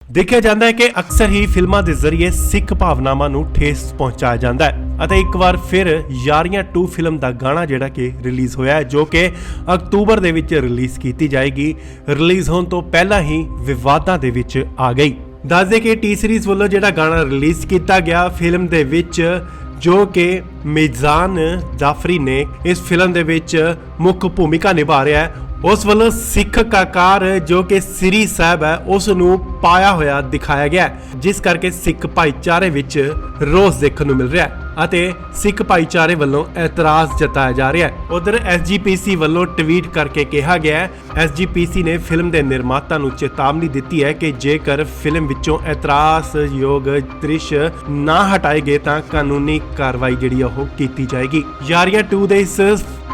ਦੇਖਿਆ ਜਾਂਦਾ ਹੈ ਕਿ ਅਕਸਰ ਹੀ ਫਿਲਮਾਂ ਦੇ ਜ਼ਰੀਏ ਸਿੱਖ ਭਾਵਨਾਵਾਂ ਨੂੰ ਠੇਸ ਪਹੁੰਚਾਇਆ ਜਾਂਦਾ ਹੈ ਅਤੇ ਇੱਕ ਵਾਰ ਫਿਰ ਯਾਰੀਆਂ 2 ਫਿਲਮ ਦਾ ਗਾਣਾ ਜਿਹੜਾ ਕਿ ਰਿਲੀਜ਼ ਹੋਇਆ ਹੈ, ਜੋ ਕਿ ਅਕਤੂਬਰ ਦੇ ਵਿੱਚ ਰਿਲੀਜ਼ ਕੀਤੀ ਜਾਏਗੀ। ਰਿਲੀਜ਼ ਹੋਣ ਤੋਂ ਪਹਿਲਾਂ ਹੀ ਵਿਵਾਦਾਂ ਦੇ ਵਿੱਚ ਆ ਗਈ। ਦੱਸਦੇ ਕਿ ਟੀ ਸੀਰੀਜ਼ ਵੱਲੋਂ ਜਿਹੜਾ ਗਾਣਾ ਰਿਲੀਜ਼ ਕੀਤਾ ਗਿਆ ਫਿਲਮ ਦੇ ਵਿੱਚ, ਜੋ ਕਿ ਮਿਜ਼ਾਨ ਜਾਫਰੀ ਨੇ ਇਸ ਫਿਲਮ ਦੇ ਵਿੱਚ ਮੁੱਖ ਭੂਮਿਕਾ ਨਿਭਾ ਰਿਹਾ ਹੈ, ਉਸ ਵੱਲੋਂ ਸਿੱਖ ਕਾਕਾਰ ਜੋ ਕਿ ਸ੍ਰੀ ਸਾਹਿਬ ਹੈ ਉਸ ਨੂੰ ਪਾਇਆ ਹੋਇਆ ਦਿਖਾਇਆ ਗਿਆ, ਜਿਸ ਕਰਕੇ ਸਿੱਖ ਭਾਈਚਾਰੇ ਵਿੱਚ ਰੋਸ ਦੇਖਣ ਨੂੰ ਮਿਲ ਰਿਹਾ ਹੈ ਅਤੇ ਸਿੱਖ ਭਾਈਚਾਰੇ ਵੱਲੋਂ ਇਤਰਾਜ਼ ਜਤਾਇਆ ਜਾ ਰਿਹਾ ਹੈ। ਉਧਰ ਐਸਜੀਪੀਸੀ ਵੱਲੋਂ ਟਵੀਟ ਕਰਕੇ ਕਿਹਾ ਗਿਆ ਹੈ, ਐਸਜੀਪੀਸੀ ਨੇ ਫਿਲਮ ਦੇ ਨਿਰਮਾਤਾ ਨੂੰ ਚੇਤਾਵਨੀ ਦਿੱਤੀ ਹੈ ਕਿ ਜੇਕਰ ਫਿਲਮ ਵਿੱਚੋਂ ਇਤਰਾਜ਼ਯੋਗ ਦ੍ਰਿਸ਼ ਨਾ ਹਟਾਏ ਗਏ ਤਾਂ ਕਾਨੂੰਨੀ ਕਾਰਵਾਈ ਜਿਹੜੀ ਉਹ ਕੀਤੀ ਜਾਏਗੀ। ਯਾਰੀਆਂ 2 ਦੇ ਇਸ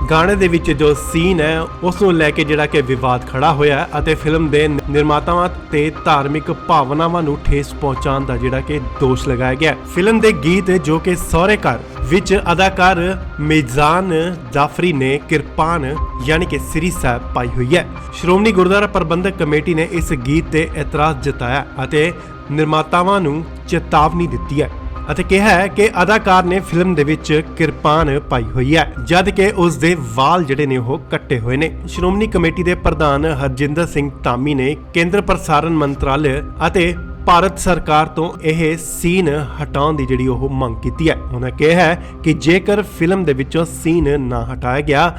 ਗਾਣੇ ਦੇ ਵਿੱਚ ਜੋ ਸੀਨ ਹੈ ਉਸ ਨੂੰ ਲੈ ਕੇ ਜਿਹੜਾ ਕਿ ਵਿਵਾਦ ਖੜਾ ਹੋਇਆ ਹੈ ਅਤੇ ਫਿਲਮ ਦੇ ਨਿਰਮਾਤਾਵਾਂ ਤੇ ਧਾਰਮਿਕ ਭਾਵਨਾਵਾਂ ਨੂੰ ਠੇਸ ਪਹੁੰਚਾਉਣ ਦਾ ਜਿਹੜਾ ਕਿ ਦੋਸ਼ ਲਗਾਇਆ ਗਿਆ। ਫਿਲਮ ਦੇ ਗੀਤ ਜੋ ਕਿ ਸਹੁਰੇ ਘਰ ਵਿੱਚ ਅਦਾਕਾਰ ਮਿਜ਼ਾਨ ਜਾਫਰੀ ਨੇ ਕਿਰਪਾਨ ਯਾਨੀ ਕਿ ਸ੍ਰੀ ਸਾਹਿਬ ਪਾਈ ਹੋਈ ਹੈ। ਸ਼੍ਰੋਮਣੀ ਗੁਰਦੁਆਰਾ ਪ੍ਰਬੰਧਕ ਕਮੇਟੀ ਨੇ ਇਸ ਗੀਤ ਤੇ ਇਤਰਾਜ਼ ਜਤਾਇਆ ਅਤੇ ਨਿਰਮਾਤਾਵਾਂ ਨੂੰ ਚੇਤਾਵਨੀ ਦਿੱਤੀ ਹੈ ਅਤੇ ਕਿਹਾ ਹੈ ਕਿ ਅਦਾਕਾਰ ਨੇ ਫਿਲਮ ਦੇ ਵਿੱਚ ਕਿਰਪਾਨ ਪਾਈ ਹੋਈ ਹੈ, ਜਦ ਕਿ ਉਸ ਦੇ ਵਾਲ ਜਿਹੜੇ ਨੇ ਉਹ ਕੱਟੇ ਹੋਏ ਨੇ। ਸ਼੍ਰੋਮਣੀ ਕਮੇਟੀ ਦੇ ਪ੍ਰਧਾਨ ਹਰਜਿੰਦਰ ਸਿੰਘ ਧਾਮੀ ਨੇ ਕੇਂਦਰ ਪ੍ਰਸਾਰਣ ਮੰਤਰਾਲੇ ਅਤੇ ਭਾਰਤ ਸਰਕਾਰ ਤੋਂ ਇਹ ਸੀਨ ਹਟਾਉਣ ਦੀ ਜਿਹੜੀ ਉਹ ਮੰਗ ਕੀਤੀ ਹੈ। ਉਹਨਾਂ ਕਿਹਾ ਹੈ ਕਿ ਜੇਕਰ ਫਿਲਮ ਦੇ ਵਿੱਚੋਂ ਸੀਨ ਨਾ ਹਟਾਇਆ ਗਿਆ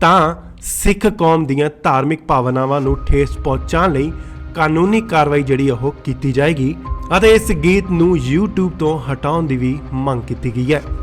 ਤਾਂ ਸਿੱਖ ਕੌਮ ਦੀਆਂ ਧਾਰਮਿਕ ਭਾਵਨਾਵਾਂ ਨੂੰ ਠੇਸ ਪਹੁੰਚਾਉਣ ਲਈ ਕਾਨੂੰਨੀ ਕਾਰਵਾਈ ਜਿਹੜੀ ਉਹ ਕੀਤੀ ਜਾਏਗੀ ਅਤੇ ਇਸ ਗੀਤ ਨੂੰ YouTube ਤੋਂ ਹਟਾਉਣ ਦੀ ਵੀ ਮੰਗ ਕੀਤੀ ਗਈ ਹੈ।